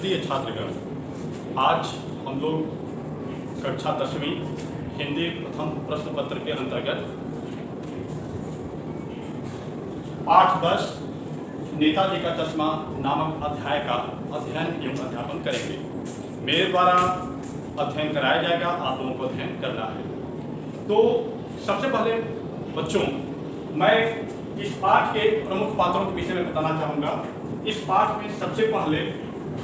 प्रिय छात्रगण, आज हम लोग कक्षा 10वीं हिंदी प्रथम प्रश्न पत्र के अंतर्गत 8-10 नेताजी का चश्मा नामक अध्याय का अध्ययन एवं अध्यापन करेंगे। मेरे द्वारा अध्ययन कराया जाएगा, आप लोगों को अध्ययन करना है। तो सबसे पहले बच्चों, मैं इस पाठ के प्रमुख पात्रों के विषय में बताना चाहूँगा। इस पाठ में सबसे पहले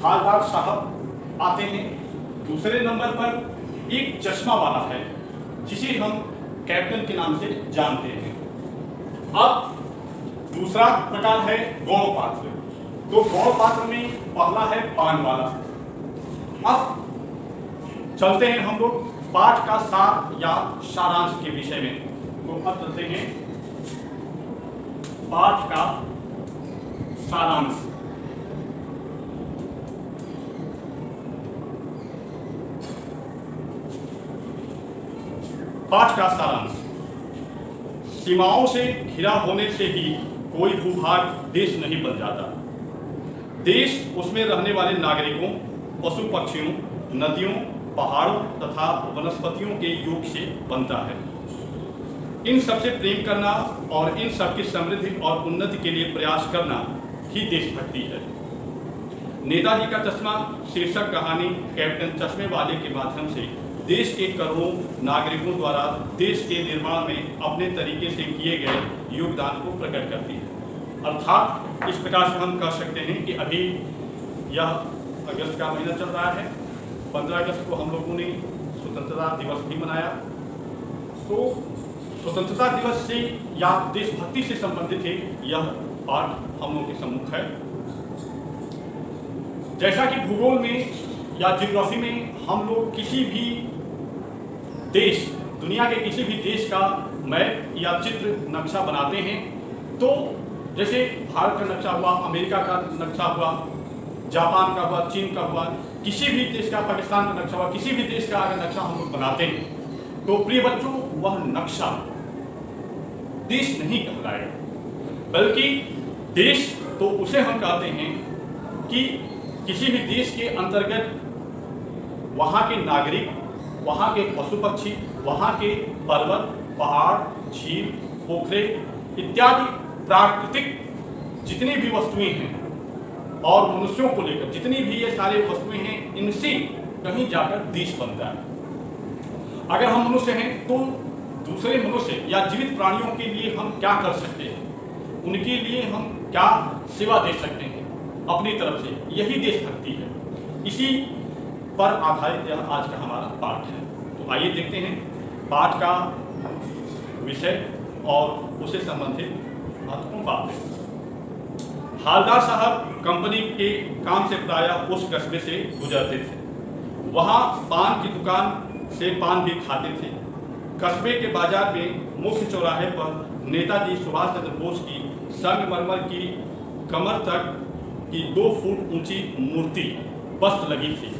हालदार साहब आते हैं। दूसरे नंबर पर एक चश्मा वाला है जिसे हम कैप्टन के नाम से जानते हैं। अब दूसरा प्रकार है गौण पात्र। तो गौण पात्र में पहला है पान वाला। अब चलते हैं हम लोग पाठ का सार या सारांश के विषय में। तो अब चलते हैं पाठ का सारांश। पाठ का सारांश। सीमाओं से घिरा होने से ही कोई भूभाग देश नहीं बन जाता। देश उसमें रहने वाले नागरिकों, पशु पक्षियों, नदियों, पहाड़ों तथा वनस्पतियों के योग से बनता है। इन सबसे प्रेम करना और इन सबकी समृद्धि और उन्नति के लिए प्रयास करना ही देशभक्ति है। नेताजी का चश्मा शीर्षक कहानी कैप्टन चश्मे वाले के माध्यम से देश के करोड़ों नागरिकों द्वारा देश के निर्माण में अपने तरीके से किए गए योगदान को प्रकट करती है। अर्थात इस प्रकार से हम कह सकते हैं कि अभी यह अगस्त का महीना चल रहा है। 15 अगस्त को हम लोगों ने स्वतंत्रता दिवस भी मनाया। तो स्वतंत्रता दिवस से या देशभक्ति से संबंधित है यह पाठ हम लोगों के सम्मुख है। जैसा कि भूगोल में या ज्योग्राफी में हम लोग किसी भी देश, दुनिया के किसी भी देश का मैप या चित्र नक्शा बनाते हैं, तो जैसे भारत का नक्शा हुआ, अमेरिका का नक्शा हुआ, जापान का हुआ, चीन का हुआ, किसी भी देश का, पाकिस्तान का नक्शा हुआ, किसी भी देश का अगर नक्शा हम लोग बनाते हैं तो प्रिय बच्चों वह नक्शा देश नहीं कहलाएगा, बल्कि देश तो उसे हम कहते हैं कि किसी भी देश के अंतर्गत वहाँ के नागरिक, वहाँ के पशु पक्षी, वहाँ के पर्वत, पहाड़, झील, पोखरे इत्यादि प्राकृतिक जितनी भी वस्तुएं हैं और मनुष्यों को लेकर जितनी भी ये सारे वस्तुएं हैं, इनसे कहीं जाकर देश बनता है। अगर हम मनुष्य हैं तो दूसरे मनुष्य या जीवित प्राणियों के लिए हम क्या कर सकते हैं, उनके लिए हम क्या सेवा दे सकते हैं अपनी तरफ से, यही देशभक्ति है। इसी पर आधारित यह आज का हमारा पाठ है। तो आइए देखते हैं पाठ का विषय और उससे संबंधित महत्वपूर्ण बातें। हालदार साहब कंपनी के काम से प्रायः उस कस्बे से गुजरते थे। वहाँ पान की दुकान से पान भी खाते थे। कस्बे के बाजार में मुख्य चौराहे पर नेताजी सुभाष चंद्र बोस की संगमरमर की कमर तक की 2 फुट ऊंची मूर्ति बस्त लगी थी।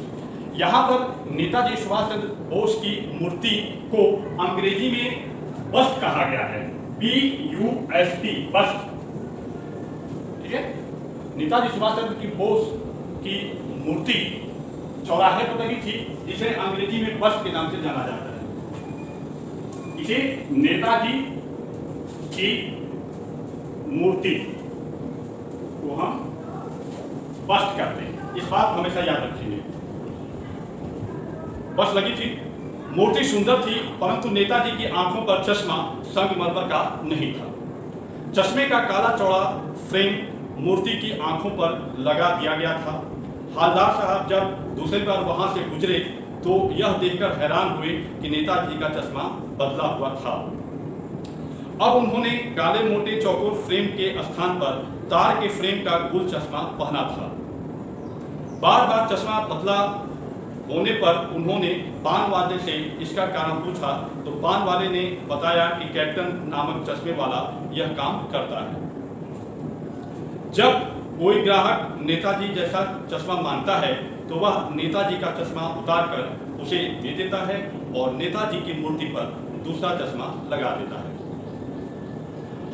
यहाँ पर नेताजी सुभाष चंद्र बोस की मूर्ति को अंग्रेजी में बस्त कहा गया है, BUST, बस्त। ठीक है, नेताजी सुभाष चंद्र की बोस की मूर्ति चौराहे पर लगी थी, जिसे अंग्रेजी में बस्त के नाम से जाना जाता है। इसे नेताजी की मूर्ति को हम बस्त करते हैं, इस बात हमेशा याद रखेंगे। बस लगी थी, मूर्ति सुंदर थी, परंतु नेताजी की आंखों पर चश्मा संगमरमर का नहीं था। चश्मे का काला चौड़ा फ्रेम मूर्ति की आंखों पर लगा दिया गया था। हालदार साहब जब दूसरी बार वहां से गुजरे तो यह देखकर हैरान हुए कि नेताजी का चश्मा बदला हुआ था। अब उन्होंने काले मोटे चौकोर फ्रेम के स्थान पर तार के फ्रेम का गोल चश्मा पहना था। बार बार चश्मा बदला होने पर उन्होंने पान वाले से इसका कारण पूछा तो पान वाले ने बताया कि कैप्टन नामक चश्मे वाला यह काम करता है। जब कोई ग्राहक नेताजी जैसा चश्मा मांगता है तो वह नेताजी का चश्मा उतारकर उसे दे देता है और नेताजी की मूर्ति पर दूसरा चश्मा लगा देता है।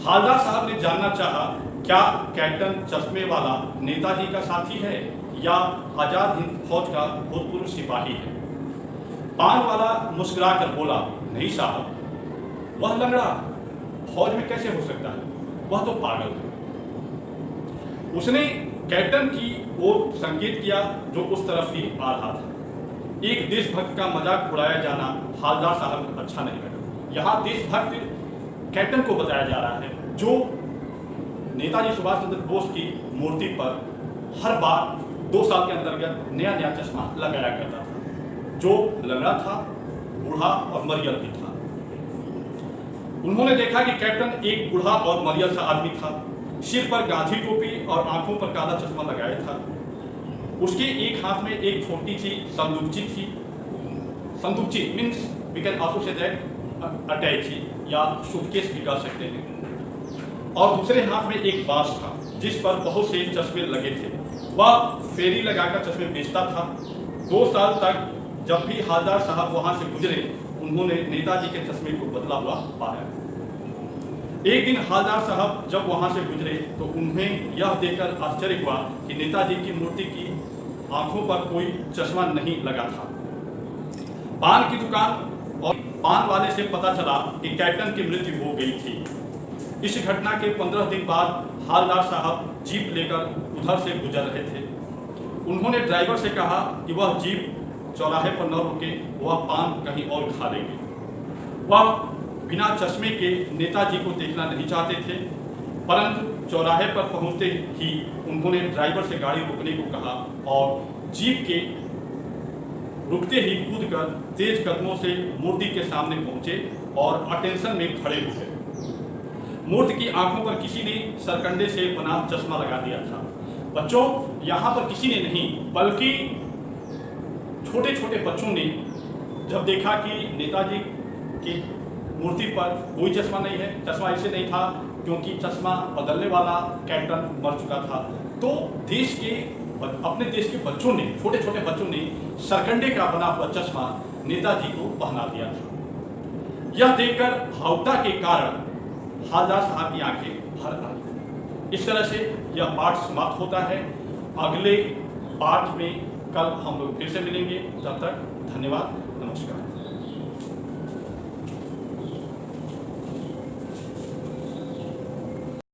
हालदार साहब ने जानना चाहा, क्या कैप्टन चश्मे वाला नेताजी का साथी है या आज़ाद हिंद फौज का भूतपूर्व सिपाही है। पान वाला मुस्कुरा कर बोला, नहीं साहब, वह लंगड़ा फौज में कैसे हो सकता है, वह तो पागल है। उसने कैप्टन की ओर संकेत किया जो उस तरफ ही आ रहा था। एक देशभक्त का मजाक उड़ाया जाना हालदार साहब को अच्छा नहीं लगा। यहाँ देशभक्त कैप्टन को बताया जा रहा है जो नेताजी सुभाष चंद्र बोस की मूर्ति पर हर बार 2 साल के अंतर्गत नया नया चश्मा लगाया करता था, जो लंगड़ा था, बूढ़ा और मरियल भी था। उन्होंने देखा कि कैप्टन एक बूढ़ा और मरियल सा आदमी था, सिर पर गांधी टोपी और आंखों पर काला चश्मा लगाया था। उसके एक हाथ में एक छोटी सी संदूकची थी। संदूकची means we can also say that attache या सूटकेस भी कह सकते हैं। और दूसरे हाथ में एक बांस था जिस पर बहुत से चश्मे लगे थे। वह फेरी लगाकर चश्मे बेचता था। 2 साल तक जब भी हालदार साहब वहां से गुजरे, उन्होंने नेताजी के चश्मे को बदला हुआ पाया। एक दिन हालदार साहब जब वहां से गुजरे तो उन्हें यह देखकर आश्चर्य हुआ कि नेताजी की मूर्ति की आंखों पर कोई चश्मा नहीं लगा था। पान की दुकान और पान वाले से पता चला कि कैप्टन की मृत्यु हो गई थी। इस घटना के 15 दिन बाद हालदार साहब जीप लेकर उधर से गुजर रहे थे। उन्होंने ड्राइवर से कहा कि वह जीप चौराहे पर न रुके, वह पान कहीं और खा लेंगे। वह बिना चश्मे के नेताजी को देखना नहीं चाहते थे, परंतु चौराहे पर पहुंचते ही उन्होंने ड्राइवर से गाड़ी रोकने को कहा और जीप के रुकते ही कूदकर तेज कदमों से मूर्ति के सामने पहुंचे और अटेंशन में खड़े हो गए। मूर्ति की आंखों पर किसी ने सरकंडे से बना चश्मा लगा दिया था। बच्चों, यहाँ पर किसी ने नहीं बल्कि छोटे छोटे बच्चों ने जब देखा कि नेताजी की मूर्ति पर कोई चश्मा नहीं है, चश्मा इससे नहीं था क्योंकि चश्मा बदलने वाला कैप्टन मर चुका था, तो अपने देश के बच्चों ने, छोटे छोटे बच्चों ने सरकंडे का बना हुआ चश्मा नेताजी को पहना दिया था। यह देखकर भावुकता के कारण हालदार साहब की आंखें भर आई। इस तरह से यह पाठ समाप्त होता है। अगले पाठ में कल हम लोग फिर से मिलेंगे। तब तक धन्यवाद, नमस्कार।